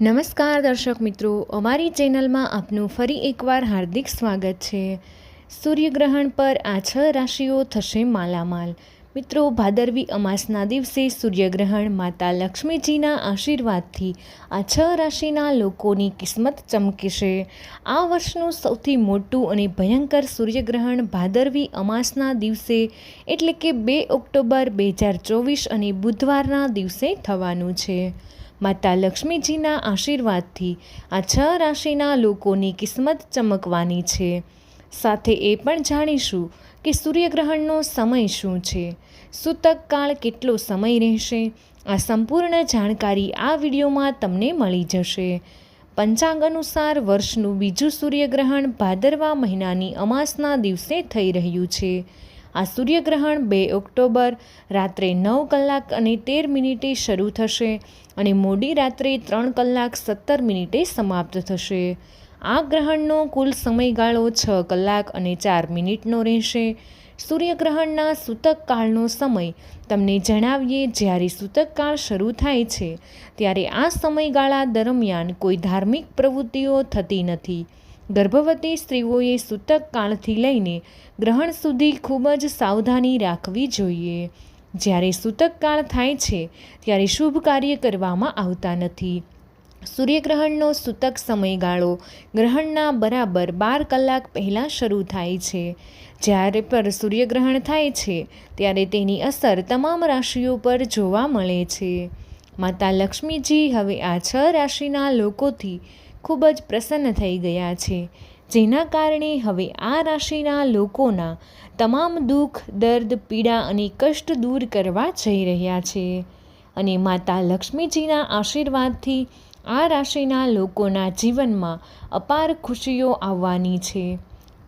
નમસ્કાર દર્શક મિત્રો, અમારી ચેનલમાં આપનું ફરી એકવાર હાર્દિક સ્વાગત છે. સૂર્યગ્રહણ પર આ 6 રાશિઓ થશે માલામાલ. મિત્રો, ભાદરવી અમાસના દિવસે સૂર્યગ્રહણ માતા લક્ષ્મીજીના આશીર્વાદથી આ 6 રાશિના લોકોની કિસ્મત ચમકશે. આ વર્ષનું સૌથી મોટું અને ભયંકર સૂર્યગ્રહણ ભાદરવી અમાસના દિવસે એટલે કે 2 ઓક્ટોબર 2024 અને બુધવારના દિવસે થવાનું છે. માતા લક્ષ્મીજીના આશીર્વાદથી આ 6 રાશિના લોકોની કિસ્મત ચમકવાની છે. સાથે એ પણ જાણીશું કે સૂર્યગ્રહણનો સમય શું છે, સૂતક કાળ કેટલો સમય રહેશે. આ સંપૂર્ણ જાણકારી આ વિડીયોમાં તમને મળી જશે. પંચાંગ અનુસાર વર્ષનું બીજું સૂર્યગ્રહણ ભાદરવા મહિનાની અમાસના દિવસે થઈ રહ્યું છે. આ સૂર્યગ્રહણ 2 ઓક્ટોબર રાત્રે 9 કલાક અને 13 મિનિટે શરૂ થશે અને મોડી રાત્રે 3 કલાક 17 મિનિટે સમાપ્ત થશે. આ ગ્રહણનો કુલ સમયગાળો 6 કલાક અને 4 મિનિટનો રહેશે. સૂર્યગ્રહણના સૂતક કાળનો સમય તમને જણાવીએ. જ્યારે સૂતક કાળ શરૂ થાય છે ત્યારે આ સમયગાળા દરમિયાન કોઈ ધાર્મિક પ્રવૃત્તિઓ થતી નથી. ગર્ભવતી સ્ત્રીઓએ સૂતક કાળથી લઈને ગ્રહણ સુધી ખૂબ જ સાવધાની રાખવી જોઈએ. જ્યારે સૂતક કાળ થાય છે ત્યારે શુભ કાર્ય કરવામાં આવતા નથી. સૂર્યગ્રહણનો સૂતક સમયગાળો ગ્રહણના બરાબર 12 કલાક પહેલાં શરૂ થાય છે. જ્યારે પર સૂર્યગ્રહણ થાય છે ત્યારે તેની અસર તમામ રાશિઓ પર જોવા મળે છે. માતા લક્ષ્મીજી હવે આ 6 રાશિના લોકોથી ખૂબ જ પ્રસન્ન થઈ ગયા છે, જેના કારણે હવે આ રાશિના લોકોના તમામ દુઃખ, દર્દ, પીડા અને કષ્ટ દૂર કરવા જઈ રહ્યા છે. અને માતા લક્ષ્મીજીના આશીર્વાદથી આ રાશિના લોકોના જીવનમાં અપાર ખુશીઓ આવવાની છે.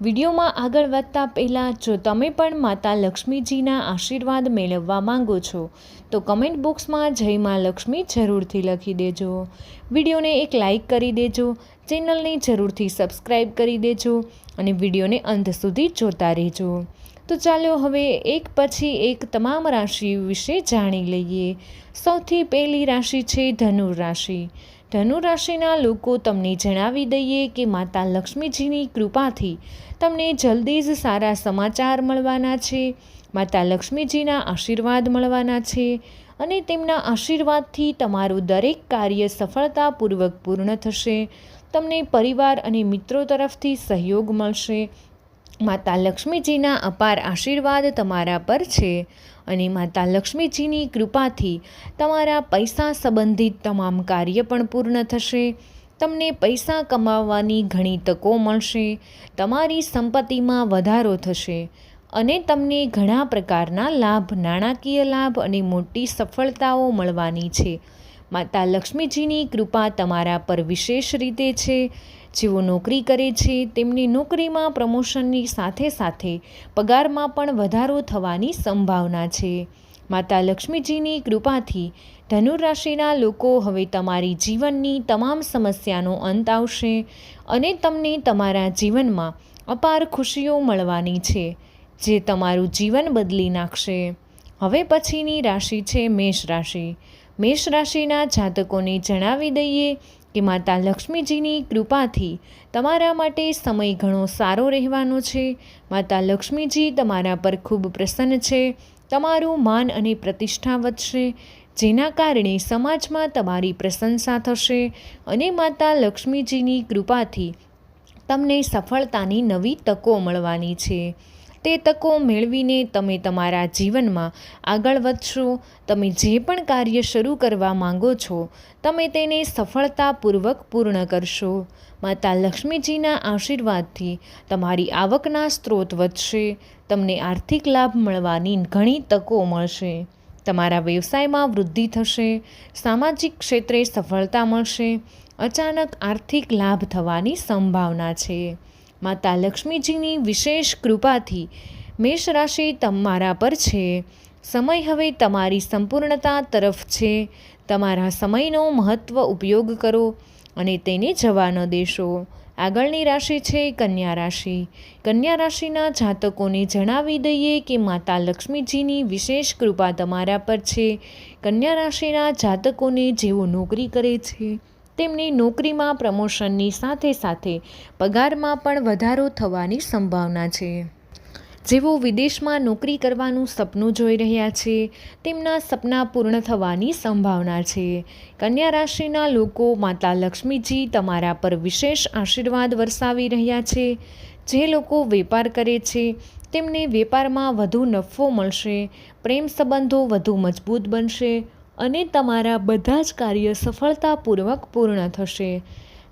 વિડીયોમાં આગળ વધતા પહેલાં જો તમે પણ માતા લક્ષ્મીજીના આશીર્વાદ મેળવવા માંગો છો તો કમેન્ટ બોક્સમાં જય મા લક્ષ્મી જરૂરથી લખી દેજો. વિડીયોને એક લાઈક કરી દેજો, ચેનલને જરૂરથી સબસ્ક્રાઈબ કરી દેજો અને વિડીયોને અંત સુધી જોતા રહેજો. તો ચાલો હવે એક પછી એક તમામ રાશિ વિશે જાણી લઈએ. સૌથી પહેલી રાશિ છે ધનુ રાશિ. ધનુ રાશિના લોકો તમને જણાવી દઈએ કે માતા લક્ષ્મીજીની કૃપાથી તમને જલ્દી જ સારા સમાચાર મળવાના છે. માતા લક્ષ્મીજીના આશીર્વાદ મળવાના છે અને તેમના આશીર્વાદથી તમારું દરેક કાર્ય સફળતાપૂર્વક પૂર્ણ થશે. તમને પરિવાર અને મિત્રો તરફથી સહયોગ મળશે. માતા લક્ષ્મીજીના અપાર આશીર્વાદ તમારા પર છે અને માતા લક્ષ્મીજીની કૃપાથી તમારા પૈસા સંબંધિત તમામ કાર્ય પણ પૂર્ણ થશે. તમને પૈસા કમાવવાની ઘણી તકો મળશે. તમારી સંપત્તિમાં વધારો થશે અને તમને ઘણા પ્રકારના લાભ, નાણાકીય લાભ અને મોટી સફળતાઓ મળવાની છે. માતા લક્ષ્મીજીની કૃપા તમારા પર વિશેષ રીતે છે. જેઓ નોકરી કરે છે તેમની નોકરીમાં પ્રમોશનની સાથે સાથે પગારમાં પણ વધારો થવાની સંભાવના છે. માતા લક્ષ્મીજીની કૃપાથી ધનુ રાશિના લોકો હવે તમારી જીવનની તમામ સમસ્યાનો અંત આવશે અને તમને તમારા જીવનમાં અપાર ખુશીઓ મળવાની છે, જે તમારું જીવન બદલી નાખશે. હવે પછીની રાશિ છે મેષ રાશિ. મેષ રાશિના જાતકોને જણાવી દઈએ કે માતા લક્ષ્મીજીની કૃપાથી તમારા માટે સમય ઘણો સારો રહેવાનો છે. માતા લક્ષ્મીજી તમારા પર ખૂબ પ્રસન્ન છે. તમારું માન અને પ્રતિષ્ઠા વધશે, જેના કારણે સમાજમાં તમારી પ્રશંસા થશે અને માતા લક્ષ્મીજીની કૃપાથી તમને સફળતાની નવી તકો મળવાની છે. તે તકો મેળવીને તમે તમારા જીવનમાં આગળ વધશો. તમે જે પણ કાર્ય શરૂ કરવા માંગો છો તમે તેને સફળતાપૂર્વક પૂર્ણ કરશો. માતા લક્ષ્મીજીના આશીર્વાદથી તમારી આવકના સ્ત્રોત વધશે. તમને આર્થિક લાભ મળવાની ઘણી તકો મળશે. તમારા વ્યવસાયમાં વૃદ્ધિ થશે. સામાજિક ક્ષેત્રે સફળતા મળશે. અચાનક આર્થિક લાભ થવાની સંભાવના છે. માતા લક્ષ્મીજીની વિશેષ કૃપાથી મેષ રાશિ તમારા પર છે. સમય હવે તમારી સંપૂર્ણતા તરફ છે. તમારા સમયનો મહત્વ ઉપયોગ કરો અને તેને જવા ન દેશો. આગળની રાશિ છે કન્યા રાશિ. કન્યા રાશિના જાતકોને જણાવી દઈએ કે માતા લક્ષ્મીજીની વિશેષ કૃપા તમારા પર છે. કન્યા રાશિના જાતકોને જેઓ નોકરી કરે છે તેમની નોકરીમાં પ્રમોશનની સાથે સાથે પગારમાં પણ વધારો થવાની સંભાવના છે. જેઓ વિદેશમાં નોકરી કરવાનું સપનું જોઈ રહ્યા છે, તેમના સપના પૂર્ણ થવાની સંભાવના છે. કન્યા રાશિના લોકો, માતા લક્ષ્મીજી તમારા પર વિશેષ આશીર્વાદ વરસાવી રહ્યા છે. જે લોકો વેપાર કરે છે તેમને વેપારમાં વધુ નફો મળશે, પ્રેમ સંબંધો વધુ મજબૂત બનશે અને તમારા બધા જ કાર્ય સફળતાપૂર્વક પૂર્ણ થશે.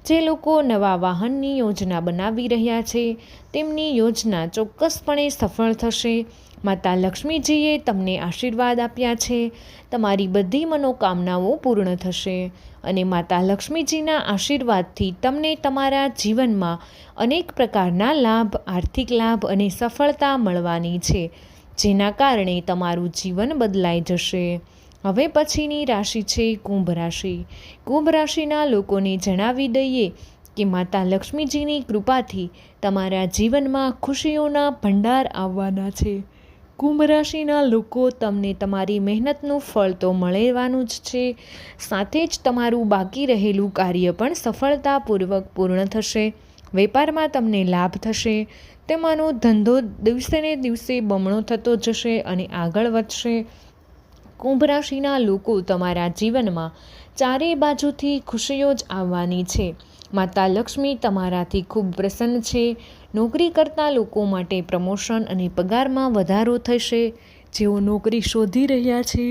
જે લોકો નવા વાહનની યોજના બનાવી રહ્યા છે તેમની યોજના ચોક્કસપણે સફળ થશે. માતા લક્ષ્મીજીએ તમને આશીર્વાદ આપ્યા છે. તમારી બધી મનોકામનાઓ પૂર્ણ થશે અને માતા લક્ષ્મીજીના આશીર્વાદથી તમને તમારા જીવનમાં અનેક પ્રકારના લાભ, આર્થિક લાભ અને સફળતા મળવાની છે, જેના કારણે તમારું જીવન બદલાઈ જશે. હવે પછીની રાશિ છે કુંભ રાશિ. કુંભ રાશિના લોકોને જણાવી દઈએ કે માતા લક્ષ્મીજીની કૃપાથી તમારા જીવનમાં ખુશીઓના ભંડાર આવવાના છે. કુંભ રાશિના લોકો, તમને તમારી મહેનતનું ફળ તો મળવાનું જ છે, સાથે જ તમારું બાકી રહેલું કાર્ય પણ સફળતાપૂર્વક પૂર્ણ થશે. વેપારમાં તમને લાભ થશે. તેમાંનો ધંધો દિવસે ને દિવસે બમણો થતો જશે અને આગળ વધશે. કુંભ રાશિના લોકો, તમારા જીવનમાં ચારે બાજુથી ખુશીઓ જ આવવાની છે. માતા લક્ષ્મી તમારાથી ખૂબ પ્રસન્ન છે. નોકરી કરતા લોકો માટે પ્રમોશન અને પગારમાં વધારો થશે. જેઓ નોકરી શોધી રહ્યા છે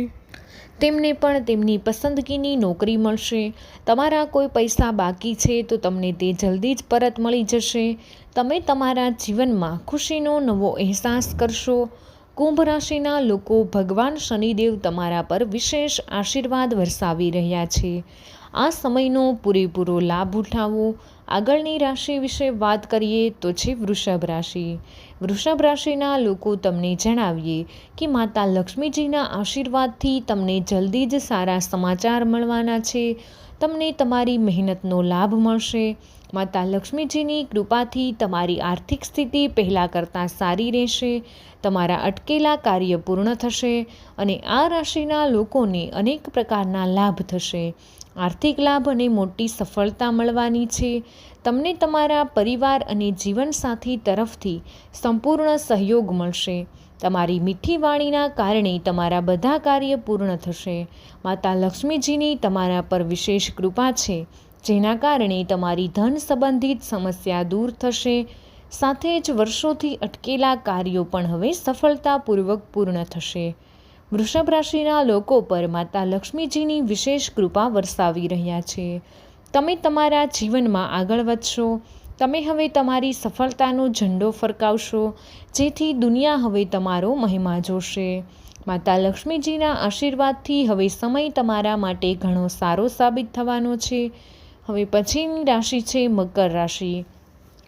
તેમને પણ તેમની પસંદગીની નોકરી મળશે. તમારા કોઈ પૈસા બાકી છે તો તમને તે જલ્દી જ પરત મળી જશે. તમે તમારા જીવનમાં ખુશીનો નવો અહેસાસ કરશો. કુંભ રાશિના લોકો, ભગવાન શનિદેવ તમારા પર વિશેષ આશીર્વાદ વરસાવી રહ્યા છે. આ સમયનો પૂરેપૂરો લાભ ઉઠાવો. આગળની રાશિ વિશે વાત કરીએ તો છે વૃષભ રાશિ. વૃષભ રાશિના લોકો, તમને જણાવીએ કે માતા લક્ષ્મીજીના આશીર્વાદથી તમને જલ્દી જ સારા સમાચાર મળવાના છે. તમને તમારી મહેનતનો લાભ મળશે. માતા લક્ષ્મીજીની કૃપાથી તમારી આર્થિક સ્થિતિ પહેલાં કરતાં સારી રહેશે. તમારા અટકેલા કાર્ય પૂર્ણ થશે અને આ રાશિના લોકોને અનેક પ્રકારના લાભ થશે. આર્થિક લાભ અને મોટી સફળતા મળવાની છે. તમને તમારા પરિવાર અને જીવનસાથી તરફથી સંપૂર્ણ સહયોગ મળશે. તમારી મીઠી વાણીના કારણે તમારા બધા કાર્ય પૂર્ણ થશે. માતા લક્ષ્મીજીની તમારા પર વિશેષ કૃપા છે, જેના કારણે તમારી ધન સંબંધિત સમસ્યા દૂર થશે. સાથે જ વર્ષોથી અટકેલા કાર્યો પણ હવે સફળતાપૂર્વક પૂર્ણ થશે. વૃષભ રાશિના લોકો પર માતા લક્ષ્મીજીની વિશેષ કૃપા વરસાવી રહ્યા છે. તમે તમારા જીવનમાં આગળ વધશો. તમે હવે તમારી સફળતાનો ઝંડો ફરકાવશો, જેથી દુનિયા હવે તમારો મહિમા જોશે. માતા લક્ષ્મીજીના આશીર્વાદથી હવે સમય તમારા માટે ઘણો સારો સાબિત થવાનો છે. હવે પછીની રાશિ છે મકર રાશિ.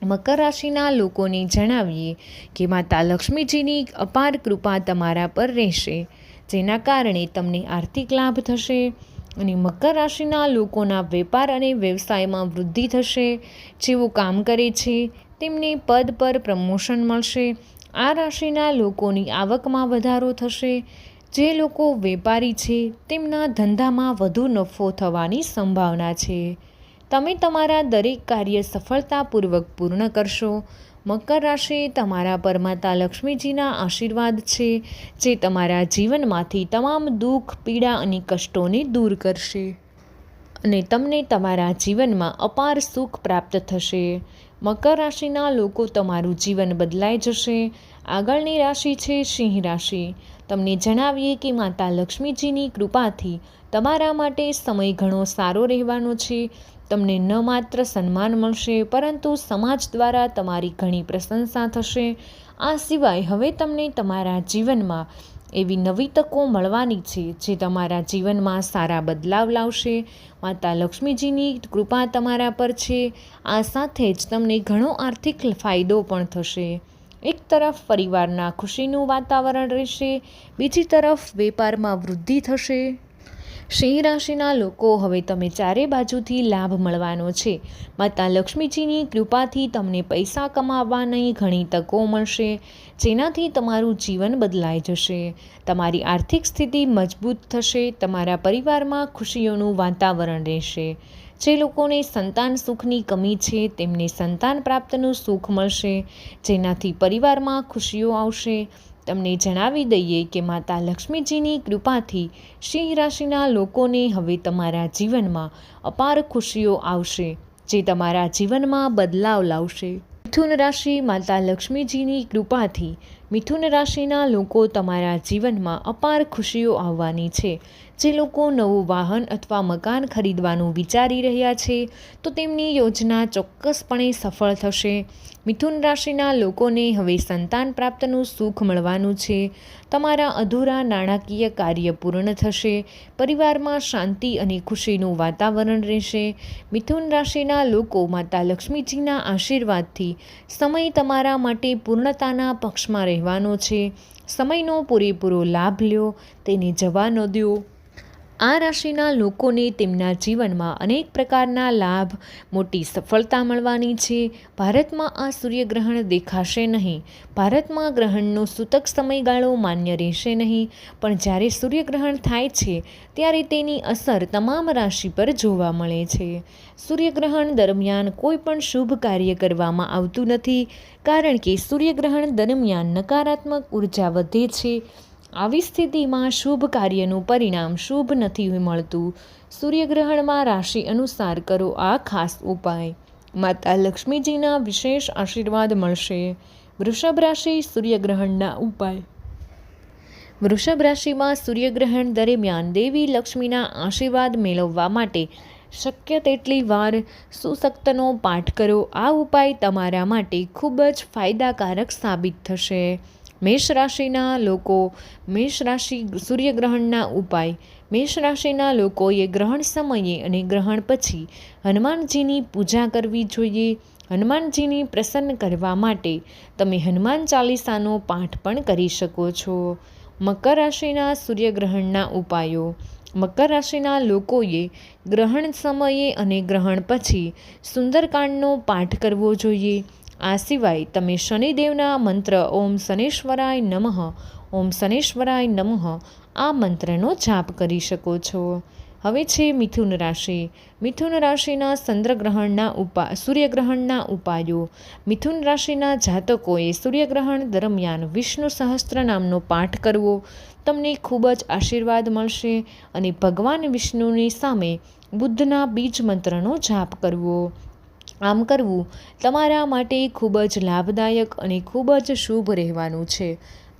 મકર રાશિના લોકોને જણાવીએ કે માતા લક્ષ્મીજીની અપાર કૃપા તમારા પર રહેશે, જેના કારણે તમને આર્થિક લાભ થશે અને મકર રાશિના લોકોના વેપાર અને વ્યવસાયમાં વૃદ્ધિ થશે. જેઓ કામ કરે છે તેમને પદ પર પ્રમોશન મળશે. આ રાશિના લોકોની આવકમાં વધારો થશે. જે લોકો વેપારી છે તેમના ધંધામાં વધુ નફો થવાની સંભાવના છે. તમે તમારા દરેક કાર્ય સફળતાપૂર્વક પૂર્ણ કરશો. મકર રાશિ, તમારા પર માતા લક્ષ્મીજીના આશીર્વાદ છે, જે તમારા જીવનમાંથી તમામ દુઃખ, પીડા અને કષ્ટોને દૂર કરશે અને તમને તમારા જીવનમાં અપાર સુખ પ્રાપ્ત થશે. મકર રાશિના લોકો, તમારું જીવન બદલાઈ જશે. આગળની રાશિ છે સિંહ રાશિ. તમને જણાવીએ કે માતા લક્ષ્મીજીની કૃપાથી તમારા માટે સમય ઘણો સારો રહેવાનો છે. તમને ન માત્ર સન્માન મળશે, પરંતુ સમાજ દ્વારા તમારી ઘણી પ્રશંસા થશે. આ સિવાય હવે તમને તમારા જીવનમાં એવી નવી તકો મળવાની છે જે તમારા જીવનમાં સારા બદલાવ લાવશે. માતા લક્ષ્મીજીની કૃપા તમારા પર છે. આ સાથે જ તમને ઘણો આર્થિક ફાયદો પણ થશે. એક તરફ પરિવારના ખુશીનું વાતાવરણ રહેશે, બીજી તરફ વેપારમાં વૃદ્ધિ થશે. સિંહ રાશિના લોકો, હવે તમે ચારે બાજુથી લાભ મળવાનો છે. માતા લક્ષ્મીજીની કૃપાથી તમને પૈસા કમાવવાની ઘણી તકો મળશે, જેનાથી તમારું જીવન બદલાઈ જશે. તમારી આર્થિક સ્થિતિ મજબૂત થશે. તમારા પરિવારમાં ખુશીઓનું વાતાવરણ રહેશે. જે લોકોને સંતાન સુખની કમી છે તેમને સંતાન પ્રાપ્તનું સુખ મળશે, જેનાથી પરિવારમાં ખુશીઓ આવશે. તમને જણાવી દઈએ કે માતા લક્ષ્મીજીની કૃપાથી સિંહ રાશિના લોકોને હવે તમારા જીવનમાં અપાર ખુશીઓ આવશે, જે તમારા જીવનમાં બદલાવ લાવશે. મિથુન રાશિ, માતા લક્ષ્મીજીની કૃપાથી મિથુન રાશિના લોકો તમારા જીવનમાં અપાર ખુશીઓ આવવાની છે. જે લોકો નવું વાહન અથવા મકાન ખરીદવાનું વિચારી રહ્યા છે તો તેમની યોજના ચોક્કસપણે સફળ થશે. મિથુન રાશિના લોકોને હવે સંતાન પ્રાપ્તનું સુખ મળવાનું છે. તમારા અધૂરા નાણાકીય કાર્ય પૂર્ણ થશે. પરિવારમાં શાંતિ અને ખુશીનું વાતાવરણ રહેશે. મિથુન રાશિના લોકો માતા લક્ષ્મીજીના આશીર્વાદથી સમય તમારા માટે પૂર્ણતાના પક્ષમાં રહેવાનો છે. સમયનો પૂરેપૂરો લાભ લ્યો, તેને જવા ન દો. આ રાશિના લોકોને તેમના જીવનમાં અનેક પ્રકારના લાભ, મોટી સફળતા મળવાની છે. ભારતમાં આ સૂર્યગ્રહણ દેખાશે નહીં. ભારતમાં ગ્રહણનો સૂતક સમયગાળો માન્ય રહેશે નહીં, પણ જ્યારે સૂર્યગ્રહણ થાય છે ત્યારે તેની અસર તમામ રાશિ પર જોવા મળે છે. સૂર્યગ્રહણ દરમિયાન કોઈ પણ શુભ કાર્ય કરવામાં આવતું નથી, કારણ કે સૂર્યગ્રહણ દરમિયાન નકારાત્મક ઉર્જા વધે છે. આવી સ્થિતિમાં શુભ કાર્યનું પરિણામ શુભ નથી મળતું. સૂર્યગ્રહણમાં રાશિ અનુસાર કરો આ ખાસ ઉપાય. માતા લક્ષ્મીજીના વિશેષ આશીર્વાદ મળશે. વૃષભ રાશિ, સૂર્યગ્રહણના ઉપાય. વૃષભ રાશિમાં સૂર્યગ્રહણ દરમિયાન દેવી લક્ષ્મીના આશીર્વાદ મેળવવા માટે શક્ય તેટલી વાર સુસક્તનો પાઠ કરો. આ ઉપાય તમારા માટે ખૂબ જ ફાયદાકારક સાબિત થશે. મેષ રાશિના લોકો, મેષ રાશિ, સૂર્યગ્રહણના ઉપાય. મેષ રાશિના લોકોએ ગ્રહણ સમયે અને ગ્રહણ પછી હનુમાનજીની પૂજા કરવી જોઈએ. હનુમાનજીને પ્રસન્ન કરવા માટે તમે હનુમાન ચાલીસાનો પાઠ પણ કરી શકો છો. મકર રાશિના સૂર્યગ્રહણના ઉપાયો. મકર રાશિના લોકોએ ગ્રહણ સમયે અને ગ્રહણ પછી સુંદરકાંડનો પાઠ કરવો જોઈએ. આ સિવાય તમે શનિદેવના મંત્ર ઓમ શનેશ્વરાય નમઃ, ઓમ શનેશ્વરાય નમઃ આ મંત્રનો જાપ કરી શકો છો. હવે છે મિથુન રાશિ. મિથુન રાશિના સૂર્યગ્રહણના ઉપાયો. મિથુન રાશિના જાતકોએ સૂર્યગ્રહણ દરમિયાન વિષ્ણુ સહસ્ત્ર નામનો પાઠ કરવો. તમને ખૂબ જ આશીર્વાદ મળશે. અને ભગવાન વિષ્ણુની સામે બુદ્ધના બીજ મંત્રનો જાપ કરવો. આમ કરવું તમારા માટે ખૂબ જ લાભદાયક અને ખૂબ જ શુભ રહેવાનું છે.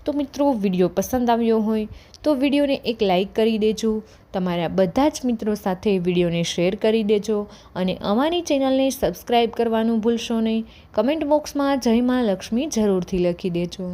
તો મિત્રો, વિડીયો પસંદ આવ્યો હોય તો વિડીયોને એક લાઈક કરી દેજો. તમારા બધા જ મિત્રો સાથે વિડીયોને શેર કરી દેજો અને અમારી ચેનલને સબસ્ક્રાઈબ કરવાનું ભૂલશો નહીં. કમેન્ટ બોક્સમાં જય મા લક્ષ્મી જરૂરથી લખી દેજો.